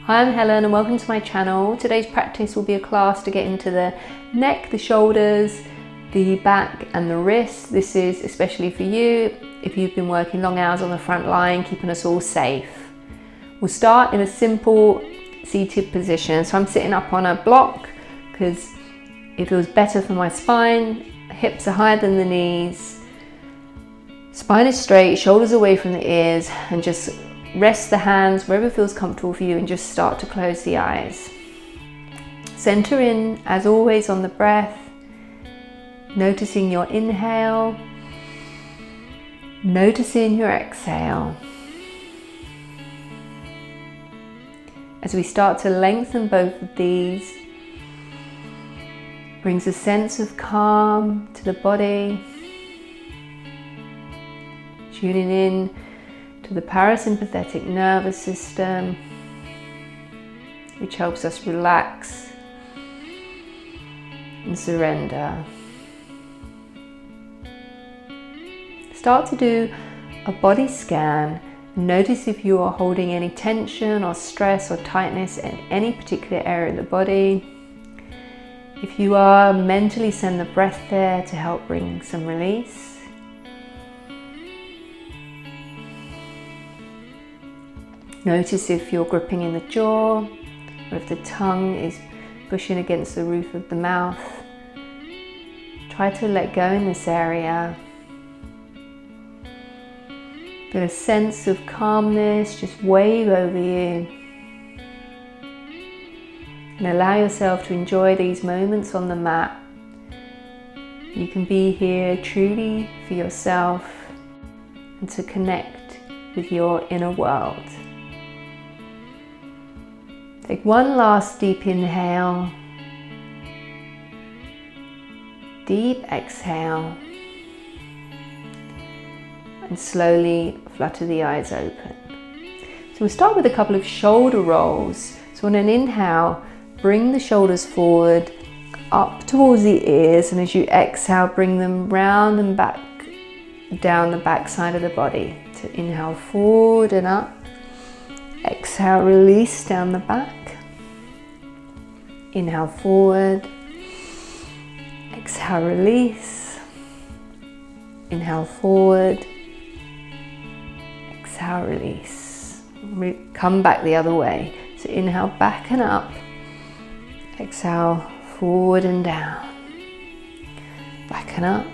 Hi, I'm Helen and welcome to my channel. Today's practice will be a class to get into the neck, the shoulders, the back and the wrists. This is especially for you if you've been working long hours on the front line, keeping us all safe. We'll start in a simple seated position. So I'm sitting up on a block because it feels better for my spine. Hips are higher than the knees. Spine is straight, shoulders away from the ears, and just rest the hands wherever feels comfortable for you and just start to close the eyes. Center in, as always, on the breath, noticing your inhale, noticing your exhale. As we start to lengthen both of these, brings a sense of calm to the body, tuning in to the parasympathetic nervous system, which helps us relax and surrender. Start to do a body scan. Notice if you are holding any tension or stress or tightness in any particular area of the body. If you are, mentally send the breath there to help bring some release. Notice if you're gripping in the jaw, or if the tongue is pushing against the roof of the mouth. Try to let go in this area. Feel a sense of calmness just wave over you. And allow yourself to enjoy these moments on the mat. You can be here truly for yourself and to connect with your inner world. Take one last deep inhale, deep exhale, and slowly flutter the eyes open. So we'll start with a couple of shoulder rolls. So on an inhale, bring the shoulders forward, up towards the ears, and as you exhale, bring them round and back, down the back side of the body. So inhale forward and up. Exhale, release down the back. Inhale forward. Exhale, release. Inhale forward. Exhale, release. Come back the other way. So inhale back and up. Exhale forward and down. Back and up.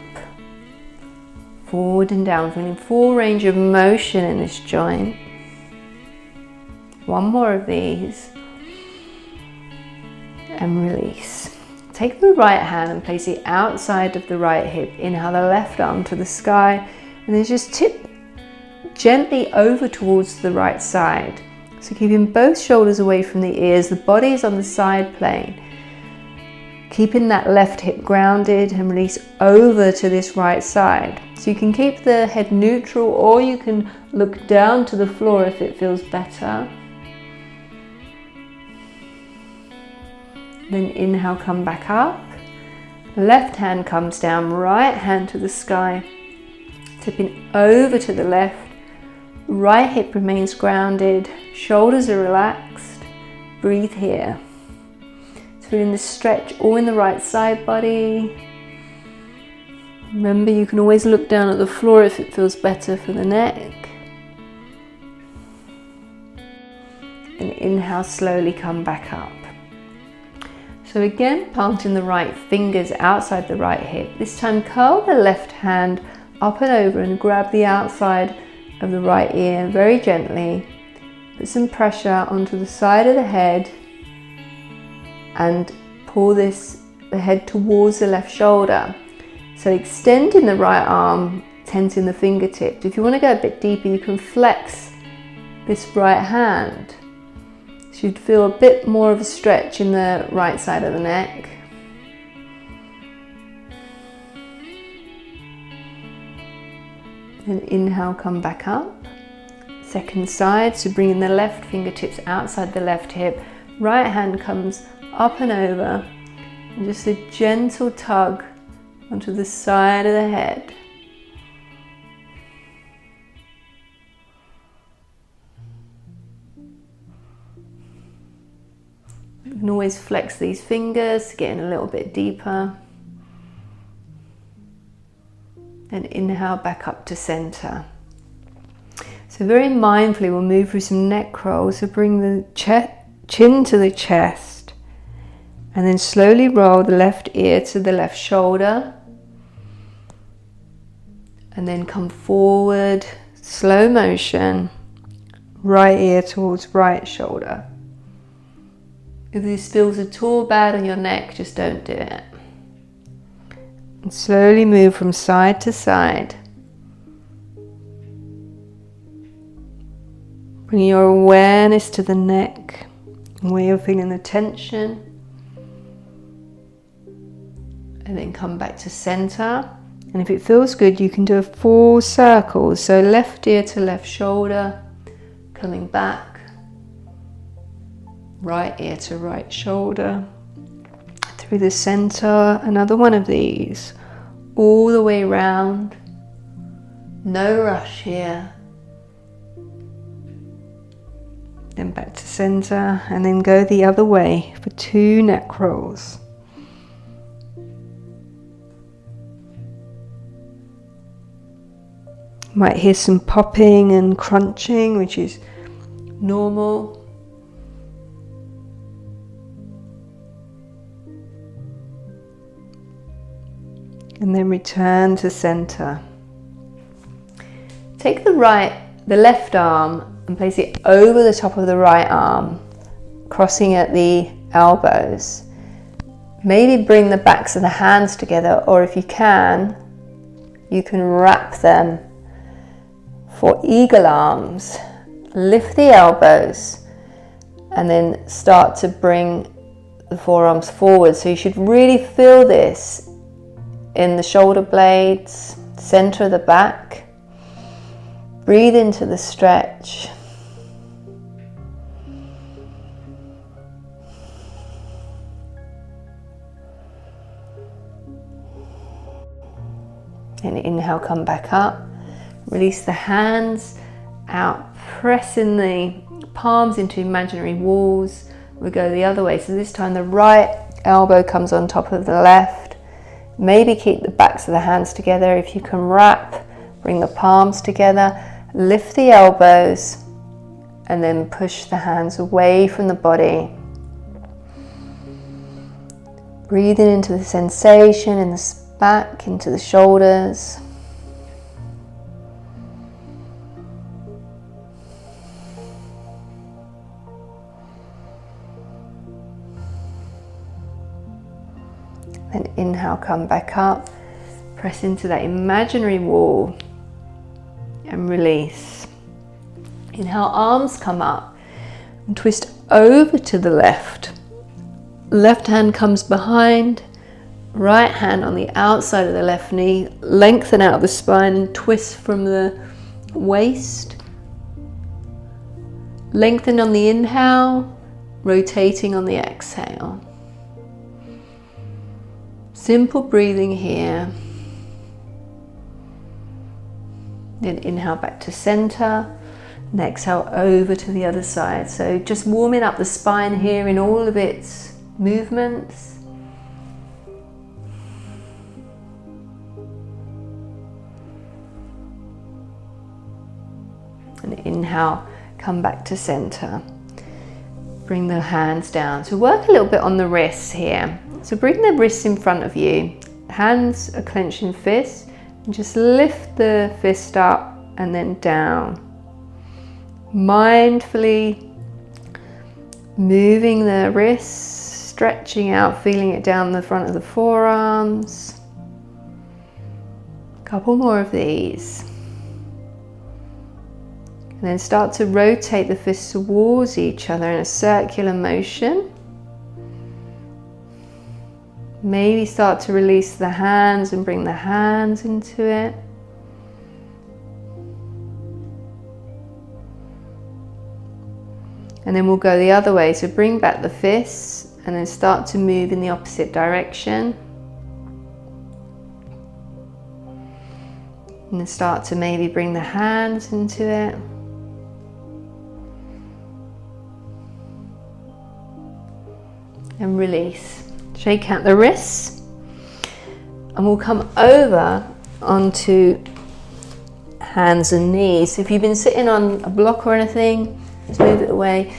Forward and down. Feeling full range of motion in this joint. One more of these and release. Take the right hand and place it outside of the right hip. Inhale the left arm to the sky and then just tip gently over towards the right side. So keeping both shoulders away from the ears, the body is on the side plane. Keeping that left hip grounded and release over to this right side. So you can keep the head neutral or you can look down to the floor if it feels better. Then inhale, come back up. Left hand comes down, right hand to the sky. Tipping over to the left. Right hip remains grounded. Shoulders are relaxed. Breathe here. So feeling the stretch all in the right side body. Remember, you can always look down at the floor if it feels better for the neck. And inhale, slowly come back up. So again, planting the right fingers outside the right hip. This time curl the left hand up and over and grab the outside of the right ear very gently. Put some pressure onto the side of the head and pull the head towards the left shoulder. So extending the right arm, tensing the fingertips. If you want to go a bit deeper, you can flex this right hand. So you'd feel a bit more of a stretch in the right side of the neck. Then inhale, come back up. Second side, so bringing the left fingertips outside the left hip. Right hand comes up and over. And just a gentle tug onto the side of the head. You can always flex these fingers to get in a little bit deeper. And inhale back up to center. So very mindfully we'll move through some neck rolls. So bring the chin to the chest. And then slowly roll the left ear to the left shoulder. And then come forward, slow motion, right ear towards right shoulder. If this feels at all bad on your neck, just don't do it. And slowly move from side to side. Bring your awareness to the neck, where you're feeling the tension. And then come back to center. And if it feels good, you can do a full circle. So left ear to left shoulder, coming back. Right ear to right shoulder. Through the center, another one of these. All the way round. No rush here. Then back to center, and then go the other way for 2 neck rolls. Might hear some popping and crunching, which is normal. And then return to center. Take the left arm and place it over the top of the right arm, crossing at the elbows. Maybe bring the backs of the hands together, or if you can wrap them for eagle arms. Lift the elbows and then start to bring the forearms forward. So you should really feel this in the shoulder blades, center of the back. Breathe into the stretch. And inhale, come back up. Release the hands out, pressing the palms into imaginary walls. We go the other way. So this time the right elbow comes on top of the left. Maybe keep the backs of the hands together. If you can wrap, bring the palms together. Lift the elbows and then push the hands away from the body. Breathing into the sensation in the back, into the shoulders. Then inhale, come back up, press into that imaginary wall and release. Inhale, arms come up and twist over to the left. Left hand comes behind, right hand on the outside of the left knee, lengthen out the spine, twist from the waist. Lengthen on the inhale, rotating on the exhale. Simple breathing here. Then inhale back to center and exhale over to the other side. So just warming up the spine here in all of its movements. And inhale, come back to center. Bring the hands down. So work a little bit on the wrists here. So bring the wrists in front of you. Hands are clenching fists. And just lift the fist up and then down. Mindfully moving the wrists, stretching out, feeling it down the front of the forearms. A couple more of these. And then start to rotate the fists towards each other in a circular motion. Maybe start to release the hands and bring the hands into it. And then we'll go the other way. So bring back the fists and then start to move in the opposite direction. And then start to maybe bring the hands into it. and release. Shake out the wrists, and we'll come over onto hands and knees. If you've been sitting on a block or anything, just move it away.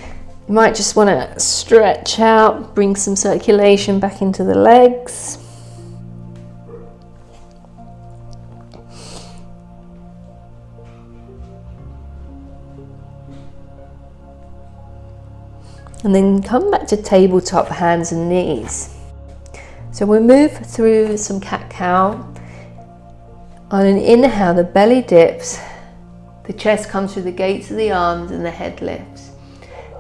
You might just want to stretch out, bring some circulation back into the legs. And then come back to tabletop hands and knees. So we'll move through some cat-cow. On an inhale, the belly dips, the chest comes through the gates of the arms and the head lifts.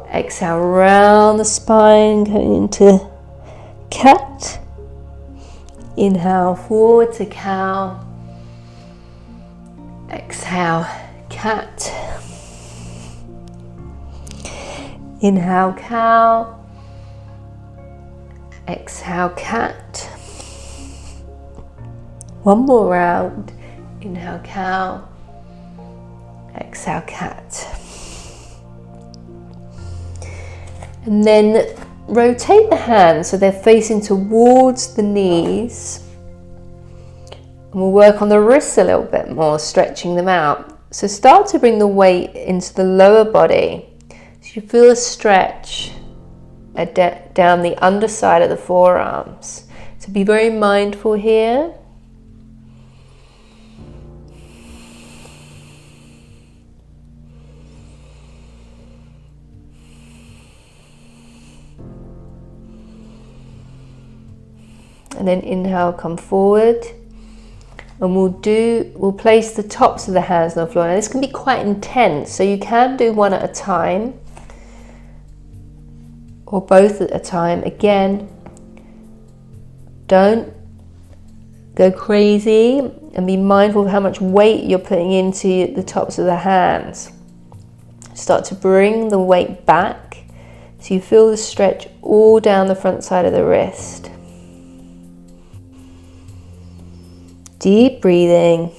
Exhale, round the spine, going into cat. Inhale, forward to cow. Exhale, cat. Inhale, cow. Exhale, cat. One more round. Inhale, cow. Exhale, cat. And then rotate the hands so they're facing towards the knees. And we'll work on the wrists a little bit more, stretching them out. So start to bring the weight into the lower body. So you feel a stretch down the underside of the forearms. So be very mindful here. And then inhale, come forward. And we'll place the tops of the hands on the floor. Now this can be quite intense, so you can do one at a time or both at a time. Again, don't go crazy and be mindful of how much weight you're putting into the tops of the hands. Start to bring the weight back so you feel the stretch all down the front side of the wrist. Deep breathing.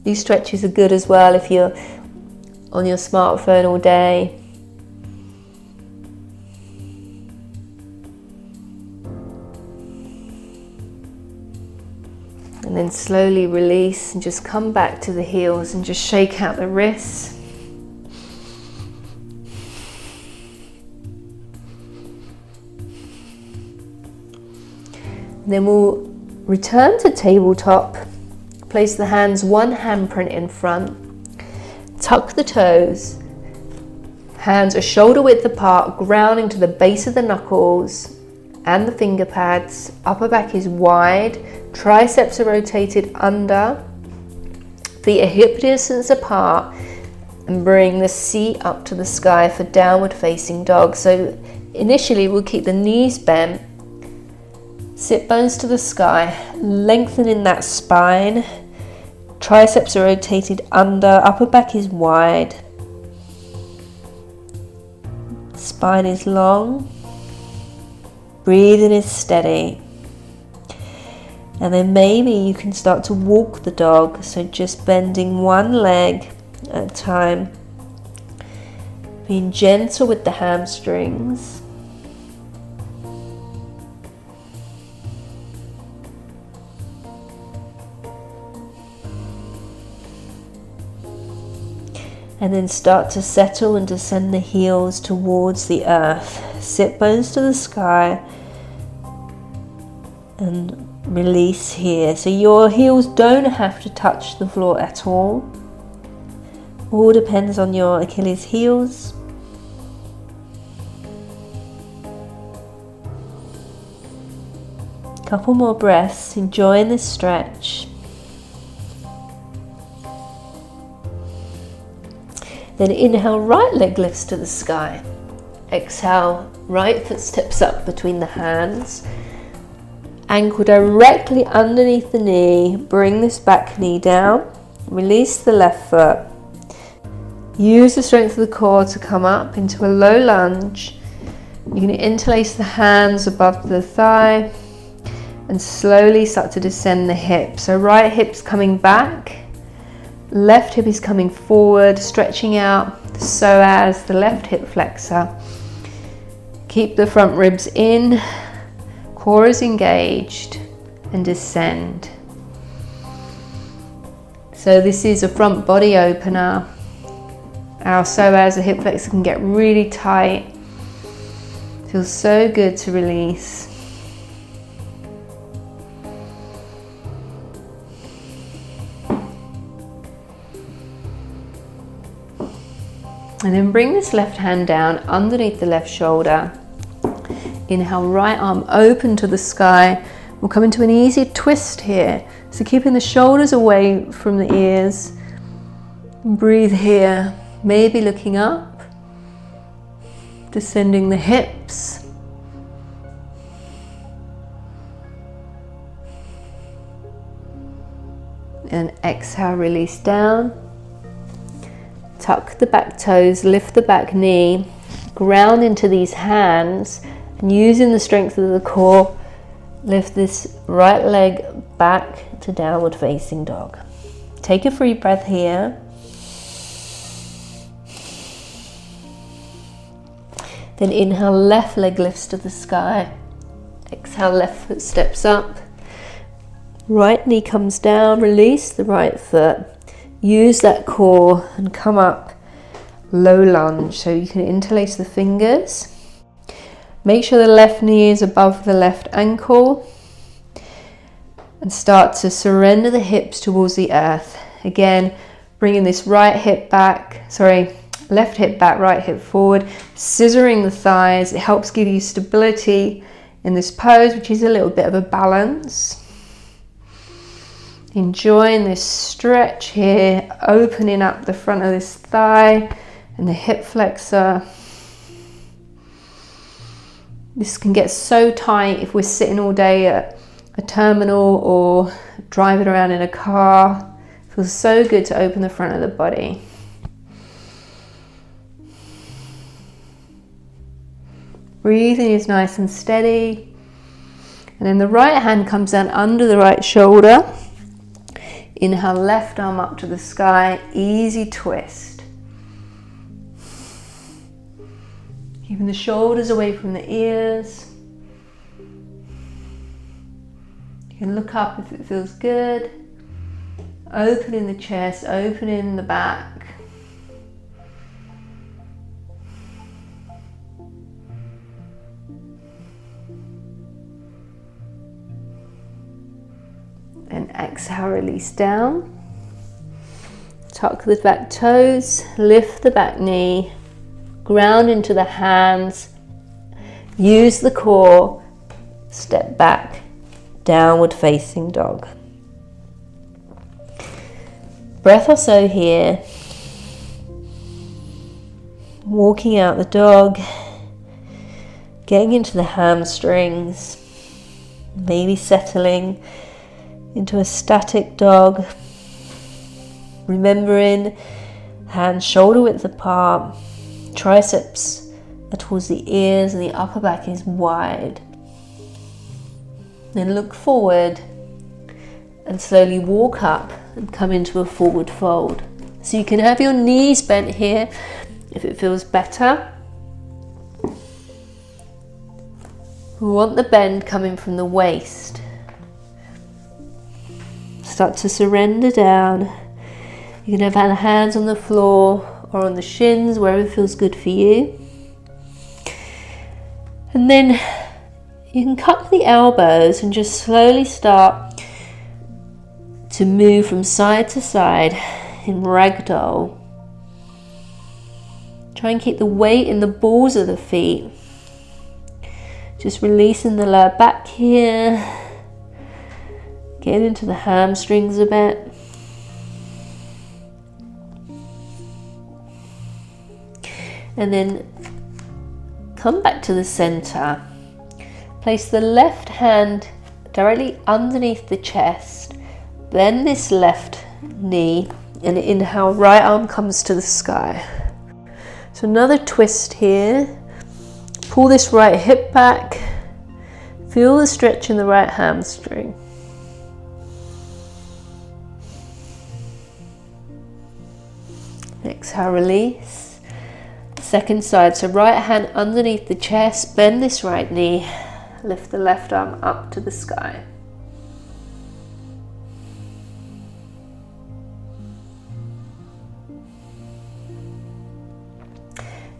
These stretches are good as well if you're on your smartphone all day. And then slowly release and just come back to the heels and just shake out the wrists. And then we'll return to tabletop. Place the hands one handprint in front. Tuck the toes. Hands are shoulder width apart, grounding to the base of the knuckles and the finger pads. Upper back is wide. Triceps are rotated under. Feet are hip distance apart. And bring the seat up to the sky for downward facing dog. So initially we'll keep the knees bent. Sit bones to the sky, lengthening that spine. Triceps are rotated under, upper back is wide. Spine is long. Breathing is steady. And then maybe you can start to walk the dog, so just bending one leg at a time. Being gentle with the hamstrings. And then start to settle and descend the heels towards the earth. Sit bones to the sky and release here. So your heels don't have to touch the floor at all. All depends on your Achilles heels. Couple more breaths, enjoying this stretch. Then inhale, right leg lifts to the sky. Exhale, right foot steps up between the hands. Ankle directly underneath the knee. Bring this back knee down. Release the left foot. Use the strength of the core to come up into a low lunge. You can interlace the hands above the thigh and slowly start to descend the hips. So right hip's coming back. Left hip is coming forward, stretching out the psoas, the left hip flexor. Keep the front ribs in, core is engaged, and descend. So this is a front body opener. Our psoas, the hip flexor, can get really tight. Feels so good to release. And then bring this left hand down underneath the left shoulder. Inhale, right arm open to the sky. We'll come into an easy twist here. So keeping the shoulders away from the ears. Breathe here, maybe looking up, descending the hips. And exhale, release down. Tuck the back toes, lift the back knee, ground into these hands, and using the strength of the core, lift this right leg back to downward facing dog. Take a free breath here. Then inhale, left leg lifts to the sky. Exhale, left foot steps up. Right knee comes down, release the right foot. Use that core and come up, low lunge. So you can interlace the fingers. Make sure the left knee is above the left ankle. And start to surrender the hips towards the earth. Again, bringing this left hip back, right hip forward, scissoring the thighs. It helps give you stability in this pose, which is a little bit of a balance. Enjoying this stretch here, opening up the front of this thigh and the hip flexor. This can get so tight if we're sitting all day at a terminal or driving around in a car. It feels so good to open the front of the body. Breathing is nice and steady. And then the right hand comes down under the right shoulder. Inhale, left arm up to the sky, easy twist. Keeping the shoulders away from the ears. You can look up if it feels good. Opening the chest, opening the back. And exhale, release down. Tuck the back toes, lift the back knee, ground into the hands, use the core, step back, downward facing dog. Breath or so here. Walking out the dog, getting into the hamstrings, maybe settling into a static dog, remembering hands shoulder width apart, triceps are towards the ears and the upper back is wide. Then look forward and slowly walk up and come into a forward fold. So you can have your knees bent here if it feels better. We want the bend coming from the waist. Start to surrender down. You can have the hands on the floor or on the shins, wherever feels good for you. And then you can cup the elbows and just slowly start to move from side to side in ragdoll. Try and keep the weight in the balls of the feet. Just releasing the lower back here. Get into the hamstrings a bit. And then come back to the center. Place the left hand directly underneath the chest. Bend this left knee and inhale, right arm comes to the sky. So another twist here. Pull this right hip back. Feel the stretch in the right hamstring. Exhale, release. Second side, so right hand underneath the chest, bend this right knee, lift the left arm up to the sky.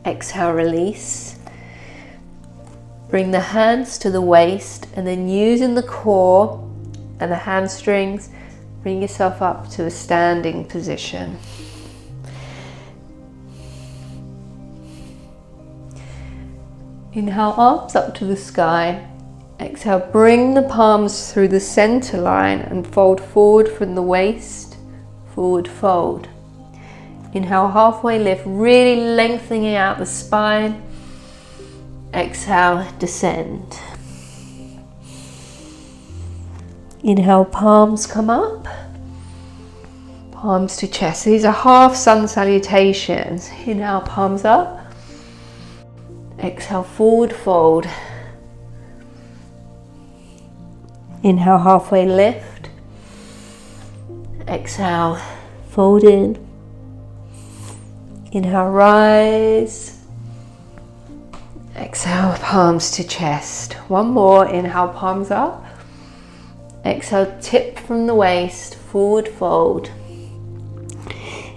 Exhale, release. Bring the hands to the waist, and then using the core and the hamstrings, bring yourself up to a standing position. Inhale, arms up to the sky. Exhale, bring the palms through the center line and fold forward from the waist. Forward fold. Inhale, halfway lift, really lengthening out the spine. Exhale, descend. Inhale, palms come up. Palms to chest. These are half sun salutations. Inhale, palms up. Exhale, forward fold. Inhale, halfway lift. Exhale, fold in. Inhale, rise. Exhale, palms to chest. One more. Inhale, palms up. Exhale, tip from the waist, forward fold.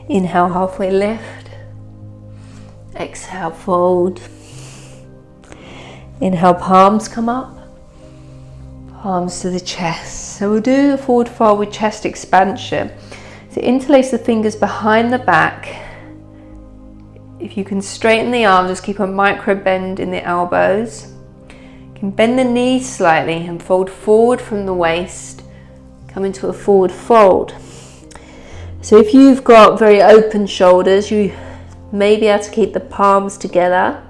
Inhale, halfway lift. Exhale, fold. Inhale, palms come up. Palms to the chest. So we'll do a forward fold with chest expansion. So interlace the fingers behind the back. If you can straighten the arms, just keep a micro bend in the elbows. You can bend the knees slightly and fold forward from the waist. Come into a forward fold. So if you've got very open shoulders, you may be able to keep the palms together.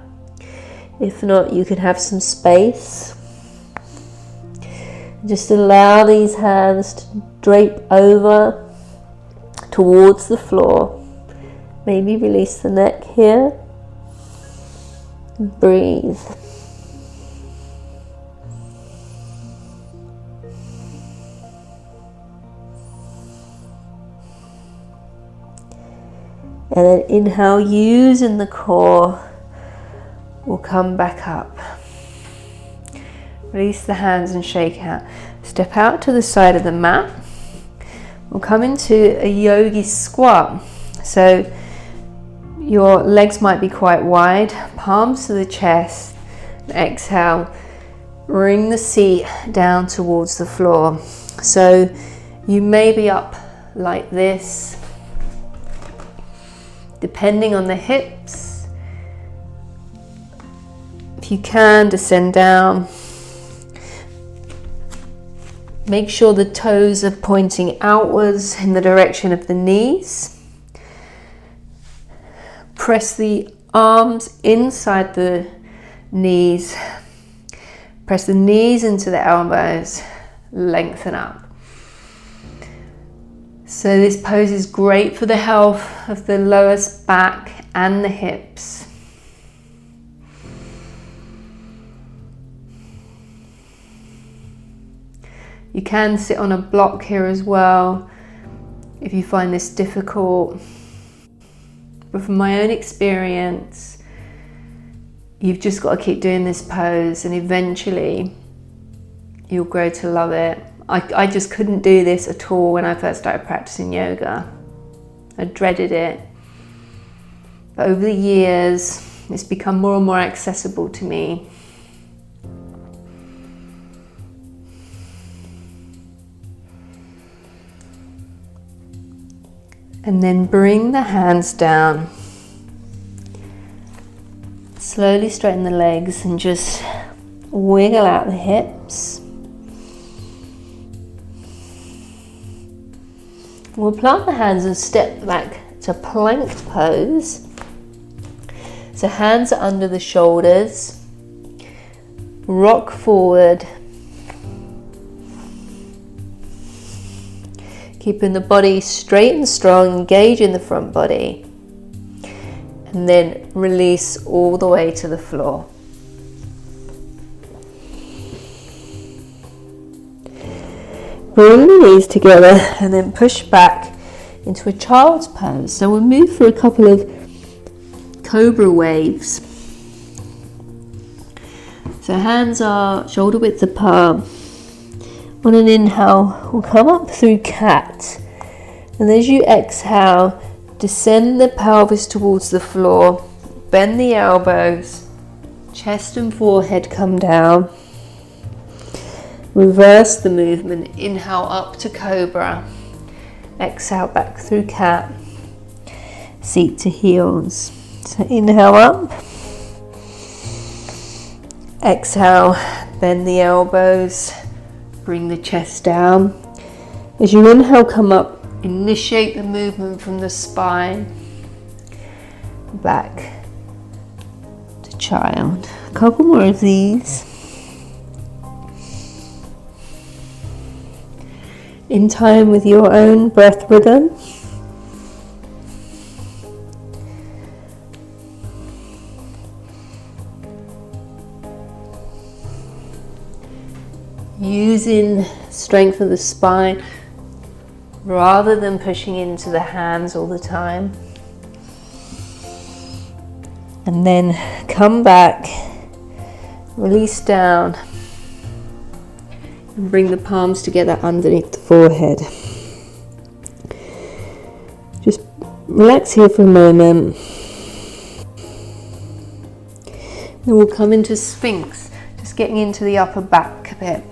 If not, you can have some space. Just allow these hands to drape over towards the floor. Maybe release the neck here. Breathe. And then inhale, using the core, we'll come back up. Release the hands and shake out. Step out to the side of the mat. We'll come into a Yogi Squat. So your legs might be quite wide, palms to the chest. Exhale, bring the seat down towards the floor. So you may be up like this. Depending on the hips, if you can, descend down. Make sure the toes are pointing outwards in the direction of the knees. Press the arms inside the knees. Press the knees into the elbows. Lengthen up. So this pose is great for the health of the lowest back and the hips. You can sit on a block here as well if you find this difficult. But from my own experience, you've just got to keep doing this pose and eventually you'll grow to love it. I just couldn't do this at all when I first started practicing yoga. I dreaded it. But over the years, it's become more and more accessible to me. And then bring the hands down. Slowly straighten the legs and just wiggle out the hips. We'll plant the hands and step back to plank pose. So hands are under the shoulders. Rock forward. Keeping the body straight and strong, engage in the front body. And then release all the way to the floor. Bring the knees together and then push back into a child's pose. So we'll move for a couple of cobra waves. So hands are shoulder width apart. On an inhale, we'll come up through cat. And as you exhale, descend the pelvis towards the floor. Bend the elbows. Chest and forehead come down. Reverse the movement. Inhale up to cobra. Exhale back through cat. Seat to heels. So inhale up. Exhale, bend the elbows. Bring the chest down. As you inhale, come up. Initiate the movement from the spine. Back to child. A couple more of these. In time with your own breath rhythm. Using strength of the spine rather than pushing into the hands all the time. And then come back, release down, and bring the palms together underneath the forehead. Just relax here for a moment. Then we'll come into Sphinx, just getting into the upper back a bit.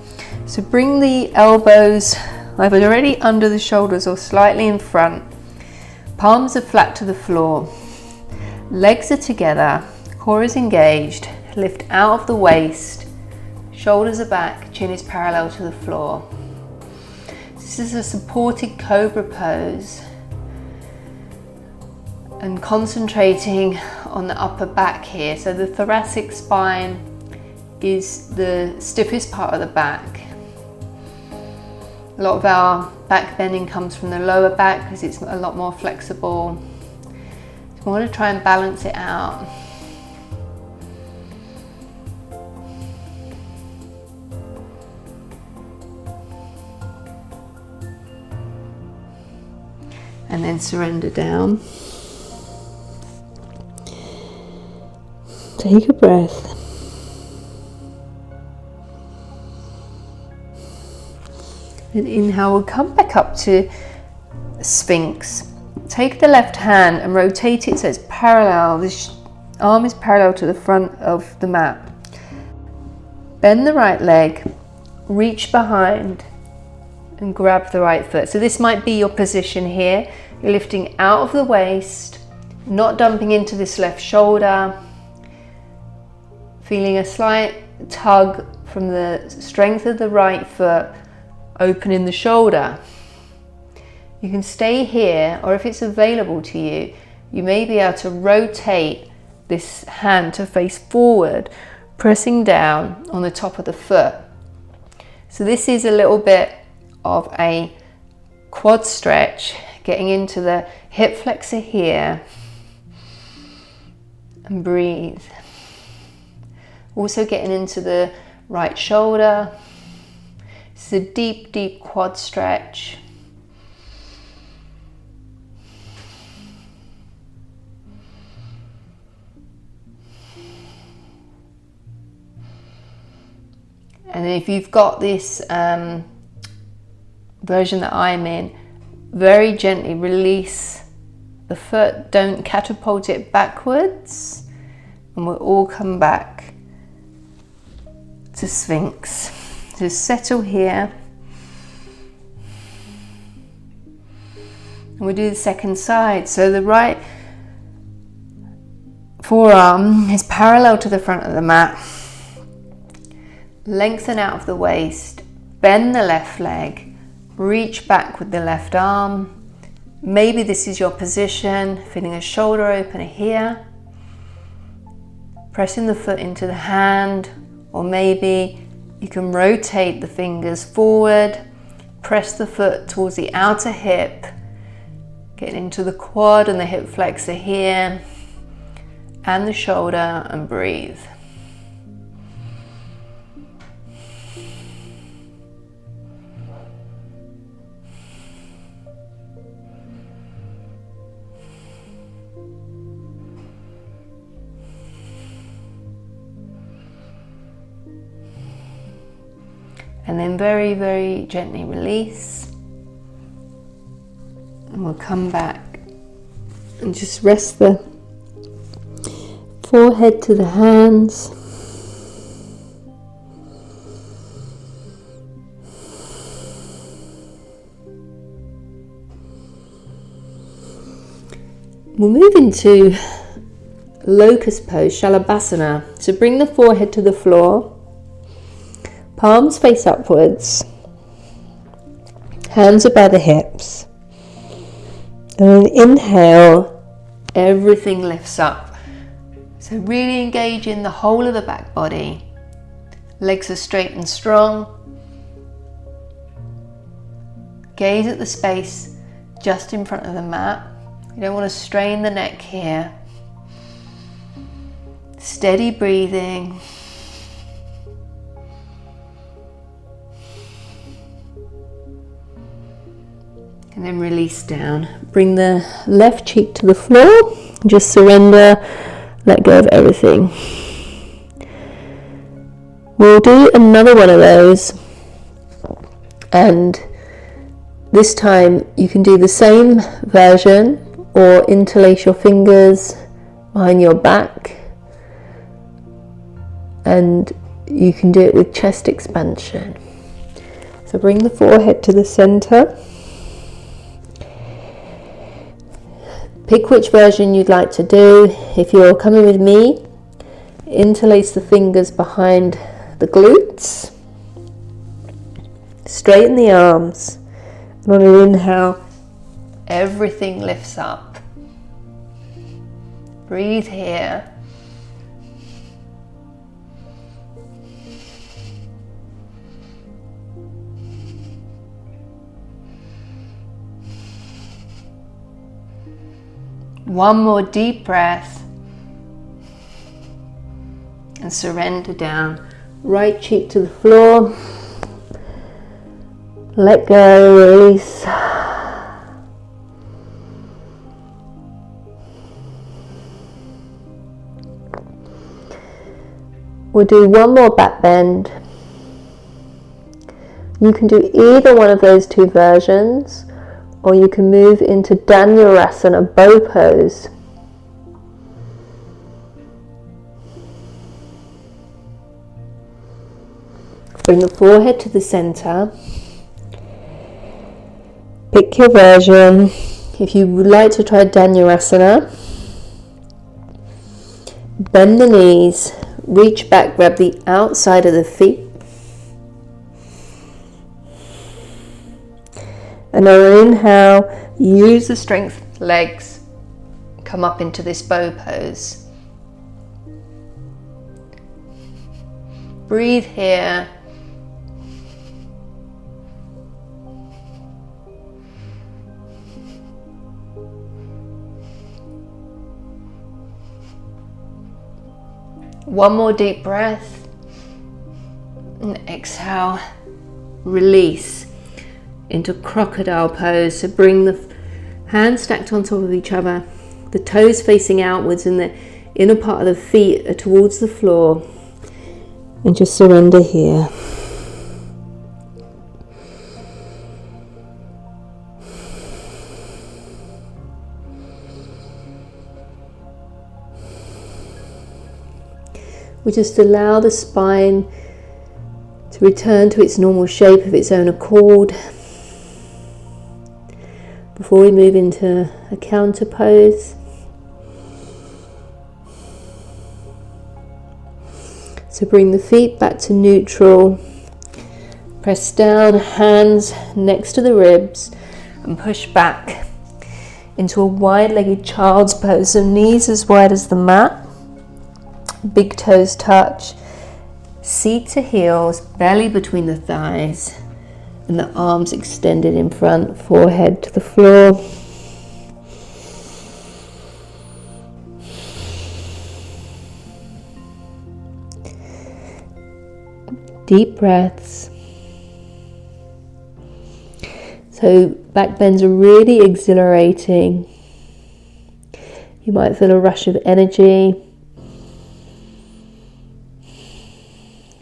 So bring the elbows either already under the shoulders or slightly in front. Palms are flat to the floor. Legs are together. Core is engaged. Lift out of the waist. Shoulders are back. Chin is parallel to the floor. This is a supported cobra pose. And concentrating on the upper back here. So the thoracic spine is the stiffest part of the back. A lot of our back bending comes from the lower back because it's a lot more flexible. So we want to try and balance it out. And then surrender down. Take a breath. And inhale, we'll come back up to Sphinx. Take the left hand and rotate it so it's parallel. This arm is parallel to the front of the mat. Bend the right leg, reach behind and grab the right foot. So this might be your position here. You're lifting out of the waist, not dumping into this left shoulder. Feeling a slight tug from the strength of the right foot, opening the shoulder. You can stay here, or if it's available to you, you may be able to rotate this hand to face forward, pressing down on the top of the foot. So this is a little bit of a quad stretch, getting into the hip flexor here, and breathe. Also getting into the right shoulder. It's a deep, deep quad stretch. And if you've got this version that I'm in, very gently release the foot, don't catapult it backwards, and we'll all come back to Sphinx. So settle here. And we'll do the second side. So the right forearm is parallel to the front of the mat. Lengthen out of the waist. Bend the left leg. Reach back with the left arm. Maybe this is your position, feeling a shoulder opener here. Pressing the foot into the hand, or maybe you can rotate the fingers forward, press the foot towards the outer hip, get into the quad and the hip flexor here, and the shoulder, and breathe. and then very, very gently release. And we'll come back and just rest the forehead to the hands. We'll move into Locust Pose, Shalabhasana. So bring the forehead to the floor, palms face upwards, hands are by the hips, and then inhale, everything lifts up. So really engage in the whole of the back body. Legs are straight and strong. Gaze at the space just in front of the mat. You don't want to strain the neck here. Steady breathing. And then release down. Bring the left cheek to the floor. Just surrender, let go of everything. We'll do another one of those. And this time you can do the same version or interlace your fingers behind your back. And you can do it with chest expansion. So bring the forehead to the center. Pick which version you'd like to do. If you're coming with me, interlace the fingers behind the glutes. Straighten the arms. And on an inhale, everything lifts up. Breathe here. One more deep breath and surrender down. Right cheek to the floor. Let go, release. We'll do one more back bend. You can do either one of those two versions, or you can move into Dhanurasana, bow pose. Bring the forehead to the center. Pick your version. If you would like to try Dhanurasana, bend the knees, reach back, grab the outside of the feet. And on an inhale, use the strength of the legs, come up into this bow pose. Breathe here. One more deep breath. And exhale, release into Crocodile Pose. So bring the hands stacked on top of each other, the toes facing outwards, and the inner part of the feet are towards the floor. And just surrender here. We just allow the spine to return to its normal shape of its own accord before we move into a counter pose. So bring the feet back to neutral, press down, hands next to the ribs, and push back into a wide-legged child's pose. So knees as wide as the mat. Big toes touch, seat to heels, belly between the thighs, and the arms extended in front, forehead to the floor. Deep breaths. So back bends are really exhilarating. You might feel a rush of energy.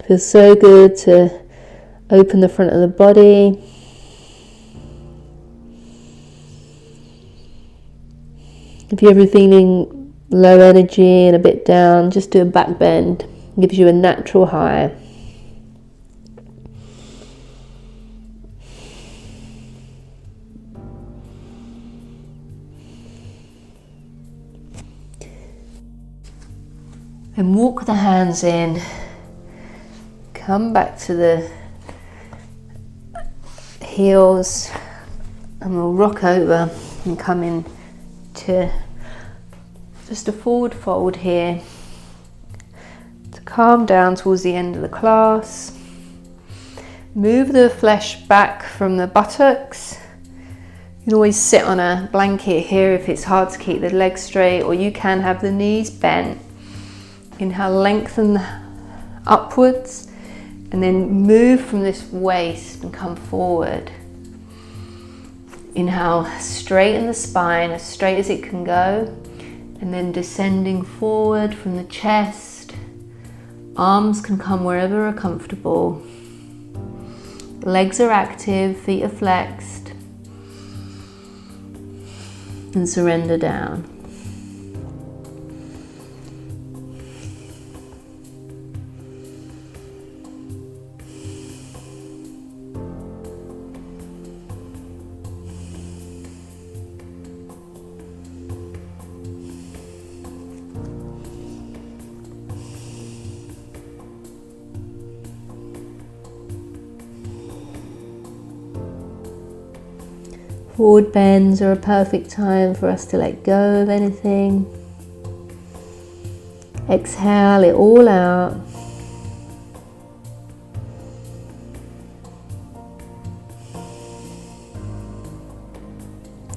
Feels so good to Open the front of the body. If you're ever feeling low energy and a bit down, just do a back bend. It gives you a natural high. And walk the hands in. Come back to the heels, and we'll rock over and come in to just a forward fold here to calm down towards the end of the class. Move the flesh back from the buttocks. You can always sit on a blanket here if it's hard to keep the legs straight, or you can have the knees bent. Inhale, lengthen upwards, and then move from this waist and come forward. Inhale, straighten the spine as straight as it can go, and then descending forward from the chest. Arms can come wherever are comfortable. Legs are active, feet are flexed, and surrender down. Forward bends are a perfect time for us to let go of anything. Exhale it all out.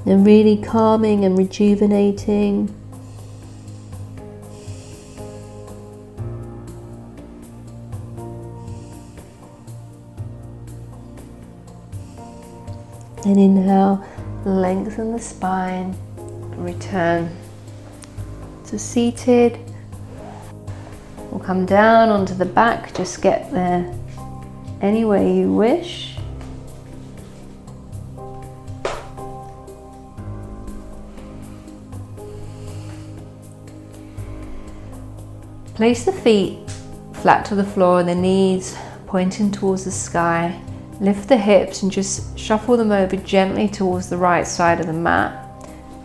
And really calming and rejuvenating. And inhale, lengthen the spine, return to seated. We'll come down onto the back, just get there any way you wish. Place the feet flat to the floor and the knees pointing towards the sky. Lift the hips and just shuffle them over gently towards the right side of the mat.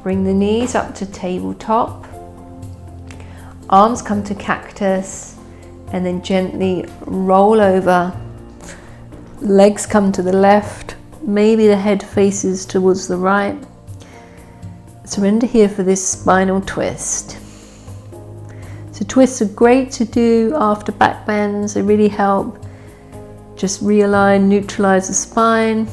Bring the knees up to tabletop. Arms come to cactus, and then gently roll over. Legs come to the left. Maybe the head faces towards the right. Surrender here for this spinal twist. So twists are great to do after back bends. They really help. Just realign, neutralize the spine.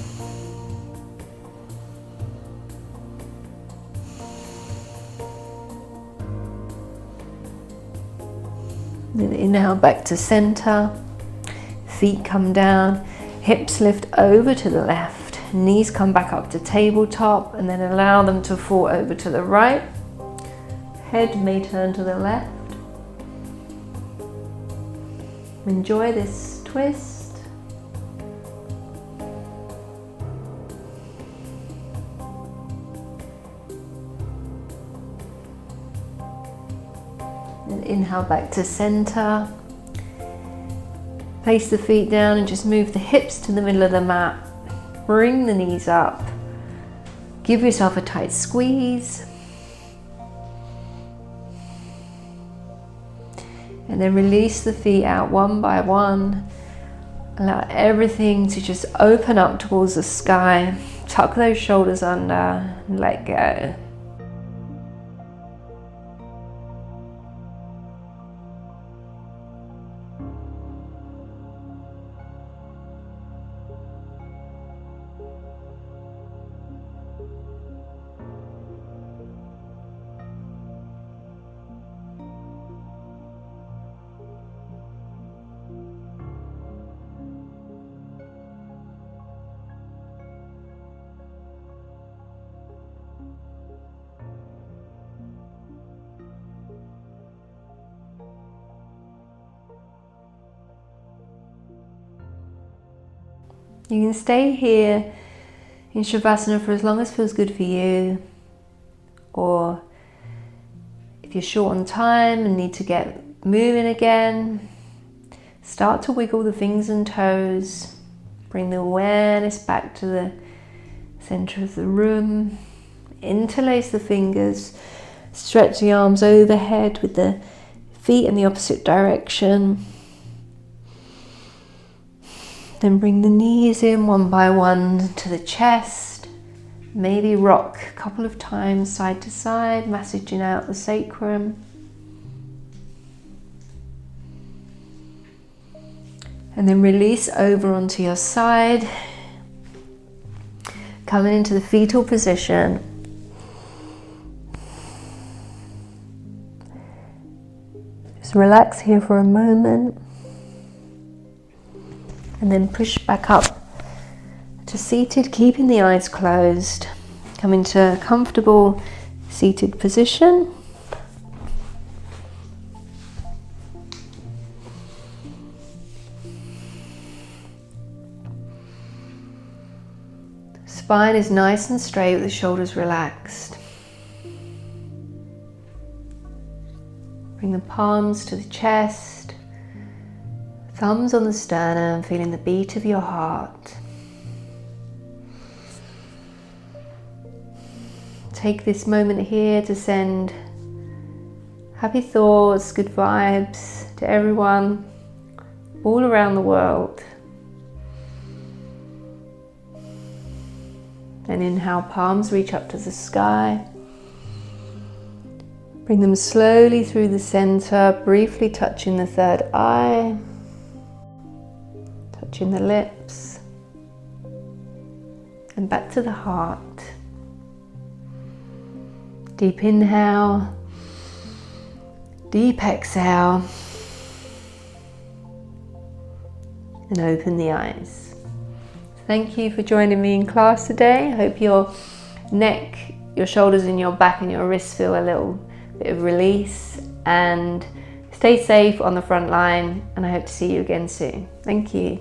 Then inhale back to center. Feet come down, hips lift over to the left, knees come back up to tabletop, and then allow them to fall over to the right. Head may turn to the left. Enjoy this twist. And inhale back to center. Place the feet down and just move the hips to the middle of the mat. Bring the knees up. Give yourself a tight squeeze. And then release the feet out one by one. Allow everything to just open up towards the sky. Tuck those shoulders under and let go. You can stay here in Shavasana for as long as feels good for you, or if you're short on time and need to get moving again, start to wiggle the fingers and toes. Bring the awareness back to the center of the room. Interlace the fingers. Stretch the arms overhead with the feet in the opposite direction. Then bring the knees in one by one to the chest. Maybe rock a couple of times side to side, massaging out the sacrum. And then release over onto your side. Coming into the fetal position. Just relax here for a moment. And then push back up to seated, keeping the eyes closed. Come into a comfortable seated position. Spine is nice and straight with the shoulders relaxed. Bring the palms to the chest, thumbs on the sternum, feeling the beat of your heart. Take this moment here to send happy thoughts, good vibes to everyone all around the world. And inhale, palms reach up to the sky. Bring them slowly through the center, briefly touching the third eye, touching the lips, and back to the heart. Deep inhale, deep exhale, and open the eyes. Thank you for joining me in class today. I hope your neck, your shoulders and your back and your wrists feel a little bit of release, and stay safe on the front line, and I hope to see you again soon. Thank you.